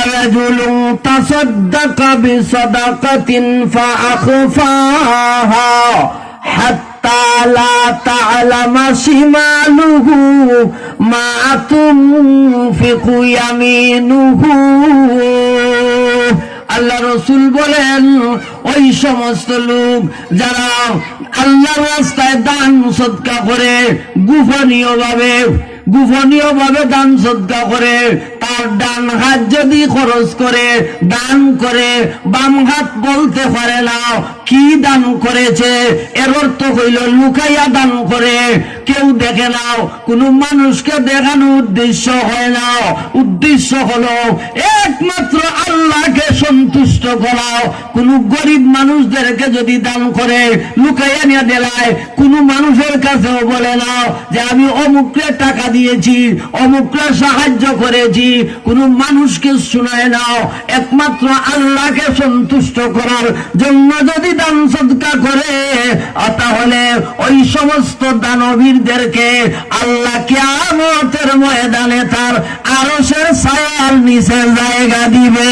ورجل تصدق بصدقة فأخفاها حتى لا تعلم شماله ما تنفق يمينه আল্লাহ রাসূল বলেন ওই সমস্ত লোক যারা আল্লাহর রাস্তায় দান সদকা করে গোপনীয়ভাবে দান সদকা করে, তার ডান হাত যদি খরচ করে দান করে, বাম হাত বলতে পারে না কি দান করেছে, এর অর্থ হইল লুকাইয়া দান করে, কেউ দেখে না, কোনো মানুষকে দেখানো উদ্দেশ্য হয় না, উদ্দেশ্য হলো একমাত্র আল্লাহকে সন্তুষ্ট করা। কোনো গরিব মানুষদেরকে যদি দান করে লুকাইয়া নিয়ে দেলায়, কোনো মানুষের কাছেও বলে না যে আমি অমুককে টাকা দিয়েছি, অমুককে সাহায্য করেছি, কোনো মানুষকে শোনায় না, একমাত্র আল্লাহকে সন্তুষ্ট করার জন্য যদি দান সদকা করে, তাহলে ওই সমস্ত দানবীরদেরকে আল্লাহ কিয়ামতের ময়দানে তার আরশের ছায়ার নিচে জায়গা দিবে।